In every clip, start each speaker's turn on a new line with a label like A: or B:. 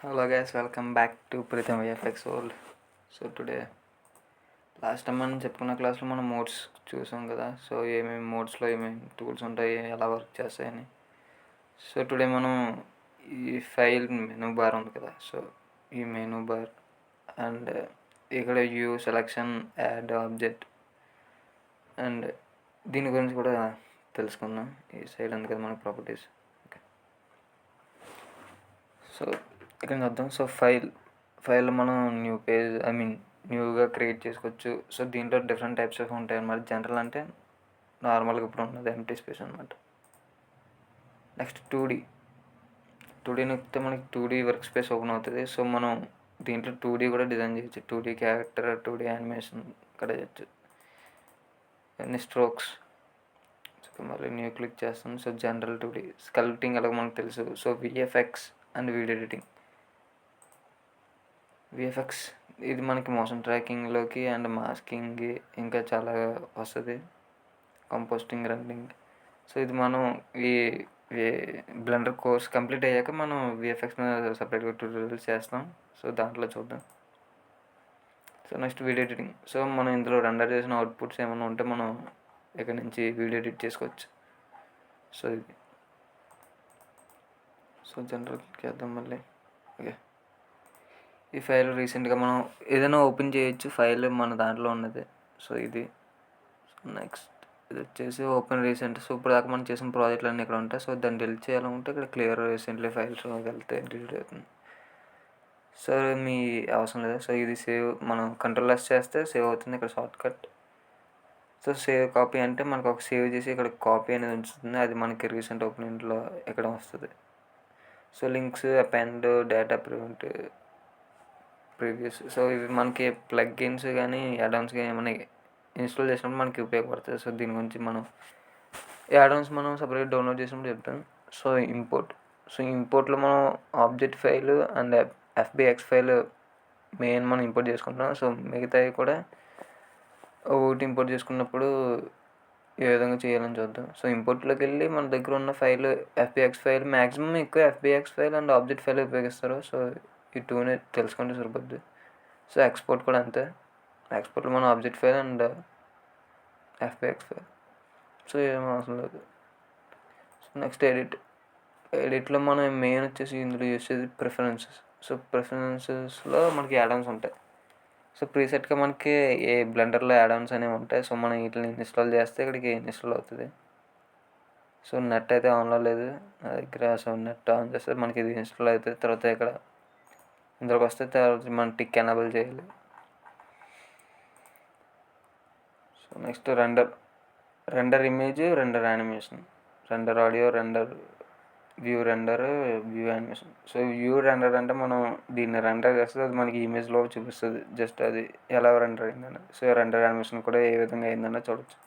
A: Hello guys, welcome back to Pritham VFX World. So today last time మనం చెప్పుకున్న క్లాస్లో మనం మోడ్స్ చూసాం కదా. సో ఏమేమి మోడ్స్లో ఏమేమి టూల్స్ ఉంటాయి, ఎలా వర్క్ చేస్తాయని. సో టుడే మనం ఈ ఫైల్ మెనూ బార్ ఉంది కదా, సో ఈ మెనూ బార్ అండ్ ఇక్కడ view selection add object and దీని గురించి కూడా తెలుసుకుందాం. ఈ సైడ్ ఉంది కదా మన ప్రాపర్టీస్. ఓకే, సో ఇక్కడ చూద్దాం. సో ఫైల్ మనం న్యూగా క్రియేట్ చేసుకోవచ్చు. సో దీంట్లో డిఫరెంట్ టైప్స్ ఆఫ్ ఉంటాయి అన్నమాట. జనరల్ అంటే నార్మల్గా ఇప్పుడు ఉన్నది ఎంటీ స్పేస్ అనమాట. నెక్స్ట్ 2D నొక్కితే మనకి 2D వర్క్ స్పేస్ ఓపెన్ అవుతుంది. సో మనం దీంట్లో 2D కూడా డిజైన్ చేయొచ్చు. 2D క్యారెక్టర్, 2D యానిమేషన్ ఇక్కడ చేయొచ్చు. అన్ని స్ట్రోక్స్. సో మళ్ళీ న్యూ క్లిక్ చేస్తాను. సో జనరల్ 2D స్కల్ప్టింగ్ అలాగ మనకు తెలుసు. So VFX and video editing. VFX ఇది మనకి మోషన్ ట్రాకింగ్లోకి అండ్ మాస్కింగ్ ఇంకా చాలా వస్తుంది. Composting, running. సో ఇది మనం ఈ బ్లెండర్ కోర్స్ కంప్లీట్ అయ్యాక మనం విఎఫ్ఎక్స్ మీద సపరేట్గా ట్యూటోరియల్స్ చేస్తాం. సో దాంట్లో చూద్దాం. So next video editing. So మనం ఇందులో రెండర్ చేసిన అవుట్పుట్స్ ఏమైనా ఉంటే మనం ఇక్కడ నుంచి వీడియో ఎడిట్ చేసుకోవచ్చు. సో ఇది జనరల్ చేద్దాం మళ్ళీ. ఓకే, ఈ ఫైల్ రీసెంట్గా మనం ఏదైనా ఓపెన్ చేయొచ్చు. ఫైల్ మన దాంట్లో ఉన్నది. సో ఇది నెక్స్ట్ ఇది వచ్చేసి ఓపెన్ రీసెంట్. సో ఇప్పుడు దాకా మనం చేసిన ప్రాజెక్టులు అన్నీ ఇక్కడ ఉంటాయి. సో దాన్ని డిలీట్ చేయాలనుకుంటే ఇక్కడ క్లియర్ రీసెంట్లీ ఫైల్స్లోకి వెళ్తే డిలీట్ అవుతుంది. సో మీ అవసరం లేదు. సో ఇది సేవ్ మనం కంట్రోల్-S చేస్తే సేవ్ అవుతుంది. ఇక్కడ short cut. So save copy అంటే మనకు ఒక సేవ్ చేసి ఇక్కడ కాపీ అనేది ఉంచుతుంది. అది మనకి రీసెంట్ ఓపెనింగ్లో ఎక్కడ వస్తుంది. So links, append, data previous. So ఇవి మనకి ప్లగ్ఇన్స్ కానీ యాడ్-ఆన్స్ కానీ ఏమైనా ఇన్స్టాల్ చేసినప్పుడు మనకి ఉపయోగపడుతుంది. సో దీని గురించి మనం యాడ్-ఆన్స్ మనం సపరేట్ డౌన్లోడ్ చేసినప్పుడు చెప్తాం. సో ఇంపోర్ట్లో మనం object file and FBX file main మనం ఇంపోర్ట్ చేసుకుంటాం. సో మిగతావి కూడా ఒకటి ఇంపోర్ట్ చేసుకున్నప్పుడు ఏ విధంగా చేయాలని చూద్దాం. సో ఇంపోర్ట్లోకి వెళ్ళి మన దగ్గర ఉన్న ఫైల్ ఎఫ్బిఎక్స్ ఫైల్, మ్యాక్సిమం ఎక్కువ ఎఫ్బిఎక్స్ ఫైల్ అండ్ ఆబ్జెక్ట్ ఫైల్ ఉపయోగిస్తారు. సో ఈ టూనే తెలుసుకుంటే సరిపోద్ది. సో ఎక్స్పోర్ట్ కూడా అంతే. ఎక్స్పోర్ట్లో మనం object file and FBX file. So ఏం అవసరం లేదు. సో నెక్స్ట్ ఎడిట్లో మనం మెయిన్ వచ్చేసి ఇందులో చేసేది ప్రిఫరెన్సెస్. సో ప్రిఫరెన్సెస్లో మనకి యాడ్-ఆన్స్ ఉంటాయి. సో ప్రీసెట్గా మనకి ఏ బ్లెండర్లో యాడ్-ఆన్స్ అనేవి ఉంటాయి. సో మనం వీటిని ఇన్స్టాల్ చేస్తే ఇక్కడికి ఇన్స్టాల్ అవుతుంది. సో నెట్ అయితే ఆన్లో లేదు నా దగ్గర. సో నెట్ ఆన్ చేస్తే మనకి ఇది ఇన్స్టాల్ అవుతుంది. తర్వాత ఇక్కడ ఇందులోకి వస్తే తర్వాత మనం టిక్ ఎనేబుల్ చేయాలి. So next render image, render animation, render audio, render view animation. So view render అంటే మనం దీన్ని రెండర్ చేస్తే అది మనకి ఇమేజ్లో చూపిస్తుంది. జస్ట్ అది ఎలా రెండర్ అయిందని. సో రెండర్ యానిమేషన్ కూడా ఏ విధంగా అయిందన్న చూడవచ్చు.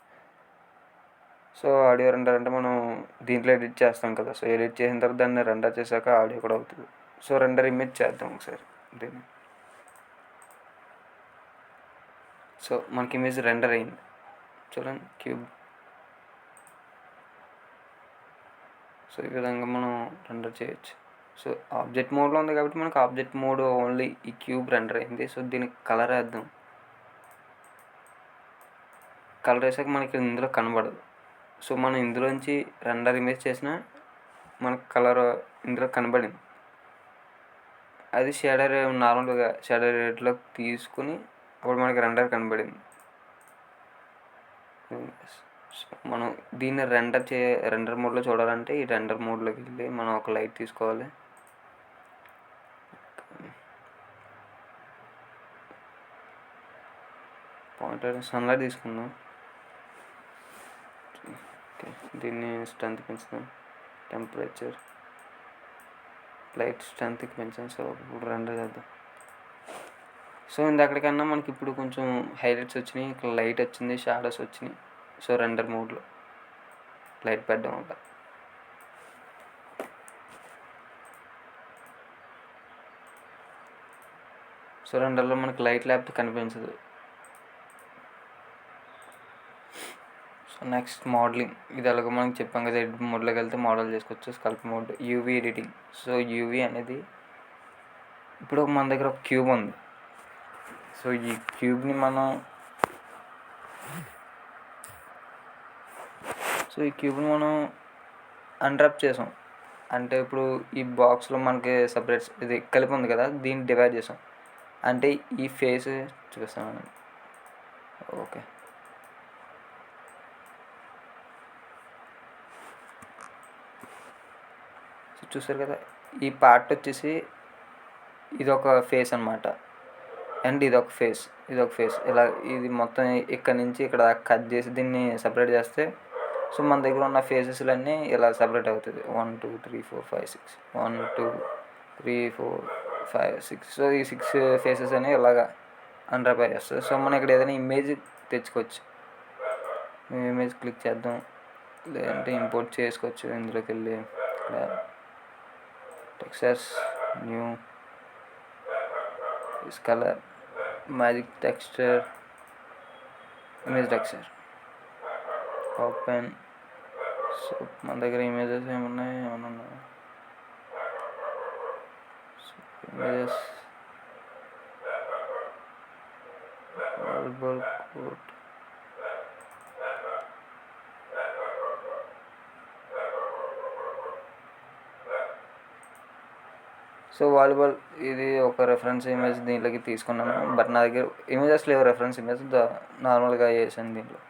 A: సో ఆడియో రెండర్ అంటే మనం దీంట్లో ఎడిట్ చేస్తాం కదా. సో ఎడిట్ చేసిన తర్వాత దాన్ని రెండర్ చేశాక ఆడియో కూడా అవుతుంది. సో రెండర్ ఇమేజ్ చేద్దాం ఒకసారి దీన్ని. సో మనకి ఇమేజ్ రెండర్ అయింది చూడండి, క్యూబ్. సో ఈ విధంగా మనం రెండర్ చేయొచ్చు. సో ఆబ్జెక్ట్ మోడ్లో ఉంది కాబట్టి మనకు ఆబ్జెక్ట్ మోడ్ ఓన్లీ ఈ క్యూబ్ రెండర్ అయింది. సో దీనికి కలర్ వేద్దాం. కలర్ వేసాక మనకి ఇందులో కనబడదు. సో మనం ఇందులోంచి రెండర్ ఇమేజ్ చేసినా మనకు కలర్ ఇందులో కనబడింది. అది షేడర్ నార్మల్గా షేడర్ రేట్లోకి తీసుకుని అప్పుడు మనకి రెండర్ కనబడింది. మనం దీన్ని రెండర్ మోడ్లో చూడాలంటే ఈ రెండర్ మోడ్లోకి వెళ్ళి మనం ఒక లైట్ తీసుకోవాలి. సన్లైట్ తీసుకుందాం. ఓకే, దీన్ని స్ట్రెంత్ పెంచుదాం. టెంపరేచర్, లైట్ స్ట్రెంత్కి పెంచాం. సో ఇప్పుడు రెండర్ చేద్దాం. సో ఇందాకటికన్నా మనకి ఇప్పుడు కొంచెం హైలైట్స్ వచ్చినాయి, ఇక్కడ లైట్ వచ్చింది, షాడోస్ వచ్చినాయి. సో రెండర్ మోడ్లో లైట్ పెట్టడం వల్ల. సో రెండర్లో మనకి లైట్ లేకపోతే కనిపించదు. So next modelling. ఇది అలాగ మనం చెప్పాం కదా, ఎడిట్ మోడ్లోకి వెళ్తే మోడల్ చేసుకోవచ్చు. SCALP mode, UV editing. So UV అనేది ఇప్పుడు మన దగ్గర ఒక క్యూబ్ ఉంది. సో ఈ క్యూబ్ని మనం అన్రాప్ చేసాం. అంటే ఇప్పుడు ఈ బాక్స్లో మనకి సపరేట్ ఇది కలిపి ఉంది కదా, దీన్ని డివైడ్ చేసాం. అంటే ఈ ఫేస్ చూపిస్తాను. ఓకే, చూసారు కదా, ఈ పార్ట్ వచ్చేసి ఇదొక ఫేస్ అనమాట. అండ్ ఇదొక ఫేస్ ఇలా ఇది మొత్తం ఇక్కడ నుంచి ఇక్కడ కట్ చేసి దీన్ని సపరేట్ చేస్తే సో మన దగ్గర ఉన్న ఫేసెస్లన్నీ ఇలా సపరేట్ అవుతుంది. 1 2 3 4 5 6 1 2 3 4 5 6. సో ఈ 6 ఫేసెస్ అనేవి ఇలాగా అన్రాప్ చేస్తుంది. సో మనం ఇక్కడ ఏదైనా ఇమేజ్ తెచ్చుకోవచ్చు. మేము ఇమేజ్ క్లిక్ చేద్దాం, లేదంటే ఇంపోర్ట్ చేసుకోవచ్చు. ఇందులోకి వెళ్ళి ఇక్కడ textures, new, this color, magic texture, image texture, open. So మన దగ్గర ఇమేజెస్ ఏమన్నా images valuable code. So volleyball ఇది ఒక రెఫరెన్స్ ఇమేజ్ దీంట్లోకి తీసుకున్నాను. బట్ నా దగ్గర ఇమేజెస్ లేవు రెఫరెన్స్ ఇమేజ్, నార్మల్గా వేసాను దీంట్లో.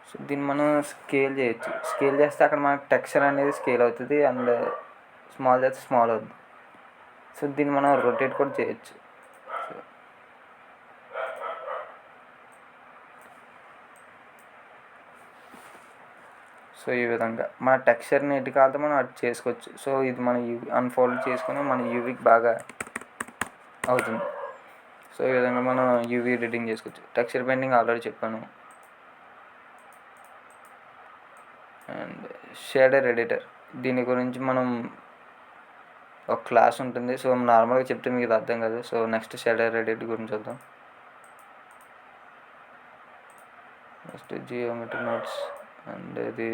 A: సో దీన్ని మనం స్కేల్ చేయొచ్చు. స్కేల్ చేస్తే అక్కడ మనకు టెక్స్చర్ అనేది స్కేల్ అవుతుంది, అండ్ స్మాల్ చేస్తే స్మాల్ అవుతుంది. సో దీన్ని మనం రొటేట్ కూడా చేయొచ్చు. సో ఈ విధంగా మన టెక్స్చర్ని ఎటు కావాలంటే మనం అటు చేసుకోవచ్చు. సో ఇది మనం అన్ఫోల్డ్ చేసుకొని మన యూవీకి బాగా అవుతుంది. సో ఈ విధంగా మనం యూవీ ఎడిటింగ్ చేసుకోవచ్చు. టెక్స్చర్ పెయింటింగ్ ఆల్రెడీ చెప్పాను. అండ్ షేడర్ ఎడిటర్, దీని గురించి మనం ఒక క్లాస్ ఉంటుంది. సో నార్మల్గా చెప్తే మీకు ఇది అర్థం కాదు. సో నెక్స్ట్ షేడర్ ఎడిట్ గురించి చూద్దాం. నెక్స్ట్ జియోమెట్రీ నోట్స్ అండ్ ఇది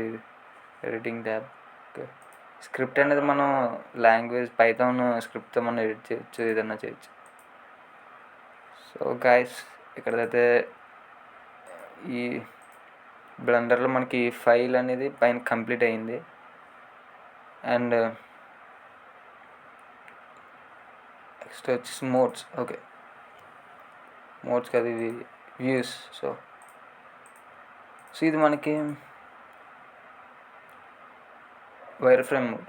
A: ఎడిటింగ్ ట్యాబ్. ఓకే, స్క్రిప్ట్ అనేది మనం లాంగ్వేజ్ పైథాన్ స్క్రిప్ట్తో మనం ఎడిట్ చేయొచ్చు, ఏదైనా చేయొచ్చు. సో గైస్, ఇక్కడైతే ఈ బ్లెండర్లో మనకి ఫైల్ అనేది పైన కంప్లీట్ అయింది. అండ్ నెక్స్ట్ వచ్చేసి మోడ్స్. ఓకే, మోడ్స్ కదా, ఇది వ్యూస్. సో ఇది మనకి వైర్ ఫ్రేమ్ మోడ్.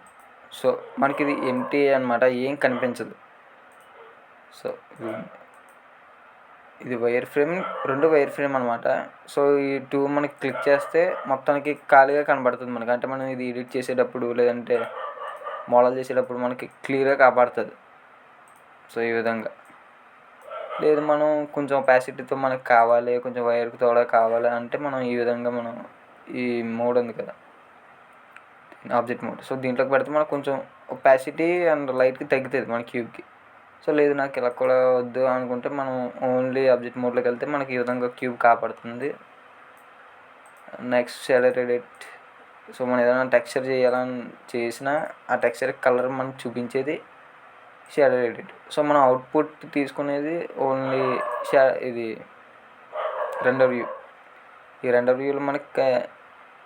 A: సో మనకి ఇది ఎంటీ అనమాట, ఏం కనిపించదు. సో ఇది వైర్ ఫ్రేమ్, 2 వైర్ ఫ్రేమ్ అనమాట. సో ఈ 2 మనకి క్లిక్ చేస్తే మొత్తానికి ఖాళీగా కనబడుతుంది మనకి. అంటే మనం ఇది ఎడిట్ చేసేటప్పుడు లేదంటే మోడల్ చేసేటప్పుడు మనకి క్లియర్గా కాపాడుతుంది. సో ఈ విధంగా. లేదు మనం కొంచెం ఒపాసిటీతో మనకు కావాలి, కొంచెం వైర్కి తోడా కావాలి అంటే మనం ఈ విధంగా మనం ఈ మోడ్ ఉంది కదా, ఆబ్జెక్ట్ మోడ్. సో దీంట్లోకి పెడితే మనకు కొంచెం ఒపాసిటీ అండ్ లైట్కి తగ్గుతుంది మన క్యూబ్కి. సో లేదు నాకు ఇలా కూడా వద్దు అనుకుంటే మనం ఓన్లీ ఆబ్జెక్ట్ మోడ్లోకి వెళ్తే మనకి ఈ విధంగా క్యూబ్ కాపాడుతుంది. Next shader edit. సో మనం ఏదైనా టెక్స్చర్ చేసినా ఆ టెక్స్చర్ కలర్ మనకు చూపించేది షేడర్ ఎడిట్. సో మనం అవుట్పుట్ తీసుకునేది ఓన్లీ ఇది రెండర్ వ్యూ. ఈ రెండర్ వ్యూలో మనకి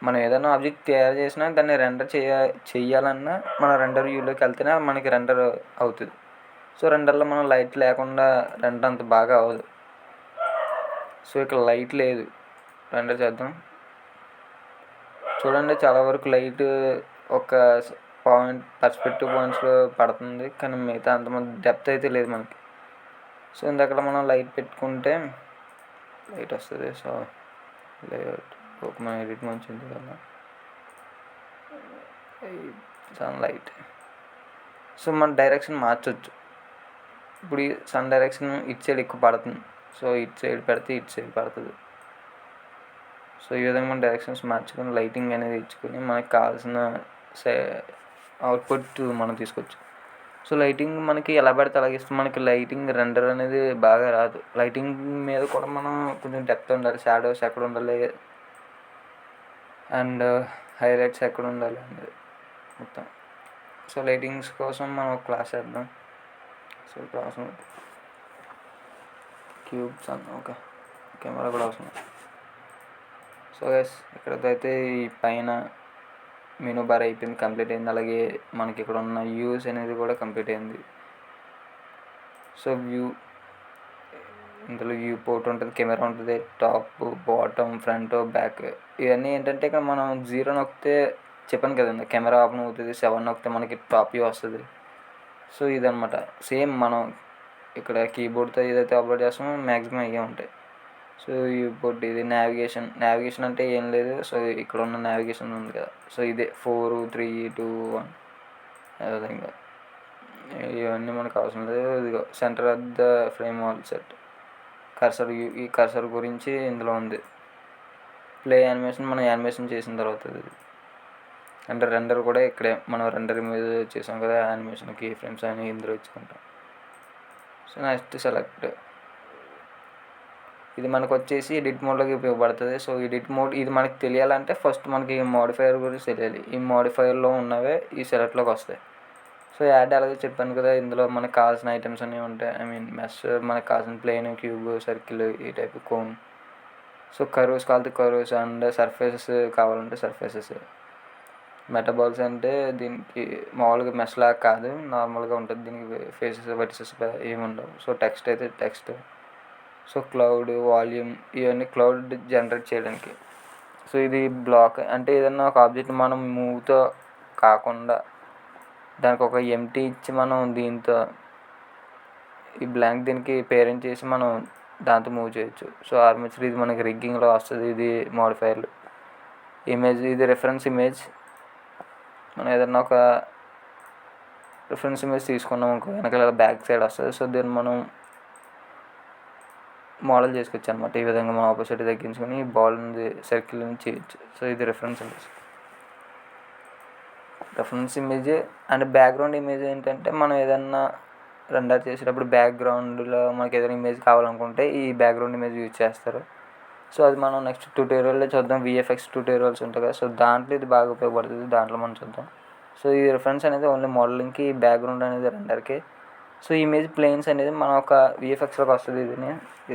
A: మనం ఏదైనా ఆబ్జెక్ట్ తయారు చేసినా దాన్ని రెండర్ చేయాలన్నా మన రెండర్ వ్యూలోకి వెళ్తేనే మనకి రెండర్ అవుతుంది. సో రెండర్లో మనం లైట్ లేకుండా రెండర్ అంత బాగా అవ్వదు. సో ఇక్కడ లైట్ లేదు, రెండర్ చేద్దాం. చూడండి, చాలా వరకు లైట్ ఒక పర్స్పెక్టివ్ పాయింట్స్లో పడుతుంది, కానీ మిగతా అంతమంది డెప్త్ అయితే లేదు మనకి. సో ఇందాక మనం లైట్ పెట్టుకుంటే లైట్ వస్తుంది. సో లేఅవుట్ మన ఎడిట్ మంచిది కదా, సన్ లైట్. సో మన డైరెక్షన్ మార్చవచ్చు. ఇప్పుడు ఈ సన్ డైరెక్షన్ ఇటు సైడ్ ఎక్కువ పడుతుంది. సో ఇటు సైడ్ పెడితే ఇటు సైడ్ పడుతుంది. సో ఈ విధంగా మన డైరెక్షన్స్ మార్చుకొని లైటింగ్ అనేది ఇచ్చుకొని మనకు కావాల్సిన అవుట్పుట్ మనం తీసుకోవచ్చు. సో లైటింగ్ మనకి ఎలా పడితే అలాగే ఇస్తాం. మనకి లైటింగ్ రెండర్ అనేది బాగా రాదు. లైటింగ్ మీద కూడా మనం కొంచెం డెప్త్ ఉండాలి, షాడోస్ ఎక్కడ ఉండాలి అండ్ హైలైట్స్ ఎక్కడ ఉండాలి అనేది మొత్తం. సో లైటింగ్స్ కోసం మనం ఒక క్లాస్ చేద్దాం. సో ఇప్పుడు అవసరం క్యూబ్స్ అన్న ఓకే, కెమెరా కూడా అవసరం. సో గైస్ ఇక్కడైతే ఈ పైన మెనూ బార్ అయిపోయింది, కంప్లీట్ అయింది. అలాగే మనకి ఇక్కడ ఉన్న వ్యూస్ అనేది కూడా కంప్లీట్ అయింది. సో ఇందులో వ్యూ పోర్ట్ ఉంటుంది, కెమెరా ఉంటుంది, టాప్, బాటమ్, ఫ్రంట్, బ్యాక్. ఇవన్నీ ఏంటంటే ఇక్కడ మనం 0 నొక్కితే చెప్పాను కదండి కెమెరా ఓపెన్ అవుతుంది, 7 నొక్కితే మనకి టాప్ వ్యూ వస్తుంది. సో ఇదనమాట సేమ్ మనం ఇక్కడ కీబోర్డ్తో ఏదైతే అప్లోడ్ చేస్తామో మ్యాక్సిమం అయ్యే ఉంటాయి. సో ఈ బోర్డ్ ఇది నావిగేషన్ అంటే ఏం లేదు. సో ఇక్కడ ఉన్న నావిగేషన్ ఉంది కదా, సో ఇదే 4, 3, 2, 1 విధంగా. ఇవన్నీ మనకు అవసరం లేదు. ఇదిగో centre of the frame all set cursor, ఈ కర్సర్ గురించి ఇందులో ఉంది. ప్లే యానిమేషన్ మనం యానిమేషన్ చేసిన తర్వాత ఇది అంటే రెండర్ కూడా ఇక్కడే మనం రెండర్ మీద చేసాం కదా, యానిమేషన్కి ఫ్రేమ్స్ అని ఇందులో ఇచ్చుకుంటాం. సో నెక్స్ట్ సెలెక్ట్, ఇది మనకు వచ్చేసి ఎడిట్ మోడ్లోకి ఉపయోగపడుతుంది. సో ఎడిట్ మోడ్ ఇది మనకి తెలియాలంటే ఫస్ట్ మనకి మోడిఫైయర్ గురించి తెలియాలి. ఈ మోడిఫైయర్లో ఉన్నవే ఈ సెలెక్ట్లోకి వస్తాయి. సో యాడ్ అలాగే చెప్పాను కదా, ఇందులో మనకు కావాల్సిన ఐటమ్స్ అన్నీ ఉంటాయి. మెష్ మనకు కావాల్సిన ప్లేన్, క్యూబ్, సర్కిల్, ఈ టైప్ కోన్. సో కర్వ్స్ కావాలంటే కర్వ్స్ అండ్ సర్ఫేసెస్ కావాలంటే సర్ఫేసెస్. మెటాబాల్స్ అంటే దీనికి మామూలుగా మెష్ లాగా కాదు, నార్మల్గా ఉంటుంది. దీనికి ఫేసెస్ వర్టిసెస్ ఏమి ఉండవు. సో టెక్స్ట్ అయితే టెక్స్ట్. సో క్లౌడ్, వాల్యూమ్, ఇవన్నీ క్లౌడ్ జనరేట్ చేయడానికి. సో ఇది బ్లాక్ అంటే ఏదన్నా ఒక ఆబ్జెక్ట్ మనం మూవ్తో కాకుండా దానికి ఒక ఎంటీ ఇచ్చి మనం దీంతో ఈ బ్లాంక్ దీనికి పేరెంట్ చేసి మనం దాంతో మూవ్ చేయొచ్చు. సో ఆర్మేచర్ ఇది మనకి రిగ్గింగ్లో వస్తుంది. ఇది మోడిఫైర్లు. ఇమేజ్ ఇది రిఫరెన్స్ ఇమేజ్. మనం ఏదన్నా ఒక రిఫరెన్స్ ఇమేజ్ తీసుకున్నాం అనుకో, వెనకాల బ్యాక్ సైడ్ వస్తుంది. సో దీన్ని మనం మోడల్ చేసుకోవచ్చు అనమాట. ఈ విధంగా మనం ఆపోజిట్ తగ్గించుకొని బాల్ సర్కిల్ చేయొచ్చు. సో ఇది reference image. Reference image and background image ఏంటంటే మనం ఏదన్నా రెండర్ చేసేటప్పుడు బ్యాక్గ్రౌండ్లో మనకి ఏదైనా ఇమేజ్ కావాలనుకుంటే ఈ బ్యాక్గ్రౌండ్ ఇమేజ్ యూజ్ చేస్తారు. సో అది మనం నెక్స్ట్ ట్యూటోరియల్లో చూద్దాం. విఎఫ్ఎక్స్ ట్యూటోరియల్స్ ఉంటాయి కదా, సో దాంట్లో ఇది బాగా ఉపయోగపడుతుంది. దాంట్లో మనం చూద్దాం. సో ఈ రిఫరెన్స్ అనేది ఓన్లీ మోడలింగ్కి, బ్యాక్గ్రౌండ్ అనేది రెండర్కి. సో ఇమేజ్ ప్లేన్స్ అనేది మనం ఒక విఎఫ్ఎక్స్లోకి వస్తుంది.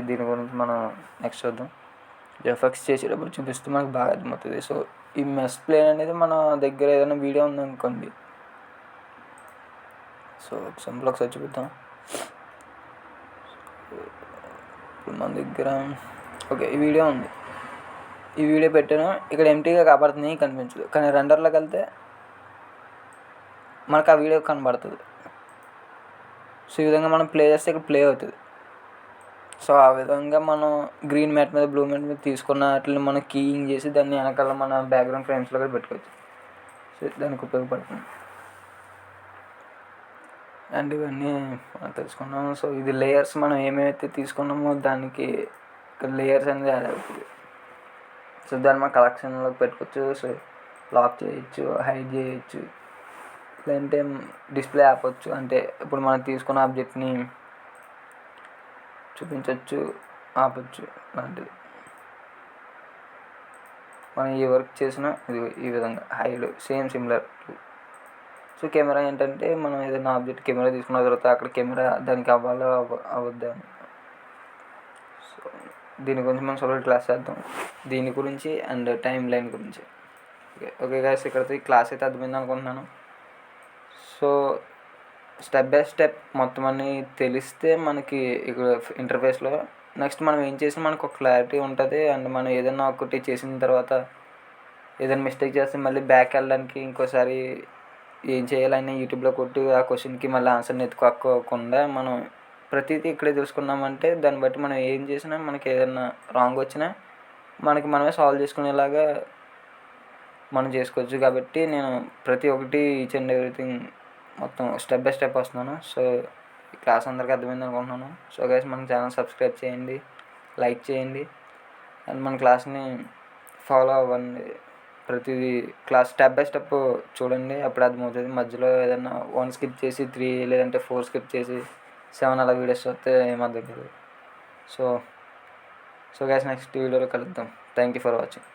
A: దీని గురించి మనం నెక్స్ట్ చూద్దాం. విఎఫ్ఎక్స్ చేసేటప్పుడు చూపిస్తే మనకు బాగా అర్థమవుతుంది. సో ఈ మెష్ ప్లేన్ అనేది మన దగ్గర ఏదైనా వీడియో ఉందనుకోండి. సో ఎగ్జాంపుల్ ఒకసారి చూపిద్దాం. ఇప్పుడు మన దగ్గర ఓకే ఈ వీడియో ఉంది. ఈ వీడియో పెట్టాను, ఇక్కడ ఎంటీగా కనబడుతుంది, కనిపించదు. కానీ రెండర్లోకి వెళ్తే మనకు ఆ వీడియో కనబడుతుంది. సో ఈ విధంగా మనం ప్లే చేస్తే ఇక్కడ ప్లే అవుతుంది. సో ఆ విధంగా మనం గ్రీన్ మ్యాట్ మీద, బ్లూ మ్యాట్ మీద తీసుకున్న వాటిని మనం కీయింగ్ చేసి దాన్ని వెనకాల మన బ్యాక్గ్రౌండ్ ఫ్రేమ్స్లో కూడా పెట్టుకోవచ్చు. సో దానికి ఉపయోగపడుతుంది. అండ్ ఇవన్నీ మనం తెలుసుకున్నాం. సో ఇది లేయర్స్ మనం ఏమైతే తీసుకున్నామో దానికి ఇక్కడ లేయర్స్ అనేది యాడ్ అవుతుంది. సో దాన్ని మనం కలెక్షన్లోకి పెట్టుకోవచ్చు. సో లాక్ చేయొచ్చు, హైడ్ చేయొచ్చు, లేదంటే డిస్ప్లే ఆపొచ్చు. అంటే ఇప్పుడు మనం తీసుకున్న ఆబ్జెక్ట్ని చూపించవచ్చు, ఆపచ్చు లాంటిది. మనం ఏ వర్క్ చేసినా ఇది ఈ విధంగా hide same similar. So camera ఏంటంటే మనం ఏదైనా ఆబ్జెక్ట్ కెమెరా తీసుకున్న తర్వాత అక్కడ కెమెరా దానికి అవ్వాలో అవద్దా అని. సో దీని గురించి మనం సపరేట్ క్లాస్ చేద్దాం, దీని గురించి అండ్ టైం లైన్ గురించి. ఓకే గైస్, ఇక్కడతో ఈ క్లాస్ అయితే అర్థమైంది అనుకుంటున్నాను. సో స్టెప్ బై స్టెప్ మొత్తం అన్నీ తెలిస్తే మనకి ఇక్కడ ఇంటర్ఫేస్లో నెక్స్ట్ మనం ఏం చేసినా మనకు ఒక క్లారిటీ ఉంటుంది. అండ్ మనం ఏదైనా ఒకటి చేసిన తర్వాత ఏదైనా మిస్టేక్ చేస్తే మళ్ళీ బ్యాక్ వెళ్ళడానికి ఇంకోసారి ఏం చేయాలని యూట్యూబ్లో కొట్టి ఆ క్వశ్చన్కి మళ్ళీ ఆన్సర్ని ఎత్తుకోకుండా మనం ప్రతిదీ ఇక్కడే తెలుసుకున్నామంటే దాన్ని బట్టి మనం ఏం చేసినా మనకి ఏదైనా రాంగ్ వచ్చినా మనకి మనమే సాల్వ్ చేసుకునేలాగా మనం చేసుకోవచ్చు. కాబట్టి నేను ప్రతి ఒక్కటి ఈచ్ అండ్ ఎవ్రీథింగ్ మొత్తం స్టెప్ బై స్టెప్ వస్తున్నాను. సో ఈ క్లాస్ అందరికీ అర్థమైంది అనుకుంటున్నాను. సో గైస్ మన ఛానల్ సబ్స్క్రైబ్ చేయండి, లైక్ చేయండి, అండ్ మన క్లాస్ని ఫాలో అవ్వండి. ప్రతిదీ క్లాస్ స్టెప్ బై స్టెప్ చూడండి, అప్పుడు అర్థమవుతుంది. మధ్యలో ఏదైనా 1 స్కిప్ చేసి 3 లేదంటే 4 స్కిప్ చేసి 7 అలా వీడియోస్ వస్తే ఏమర్థం కాదు. సో గైస్ నెక్స్ట్ వీడియోలో కలుద్దాం. Thank you for watching.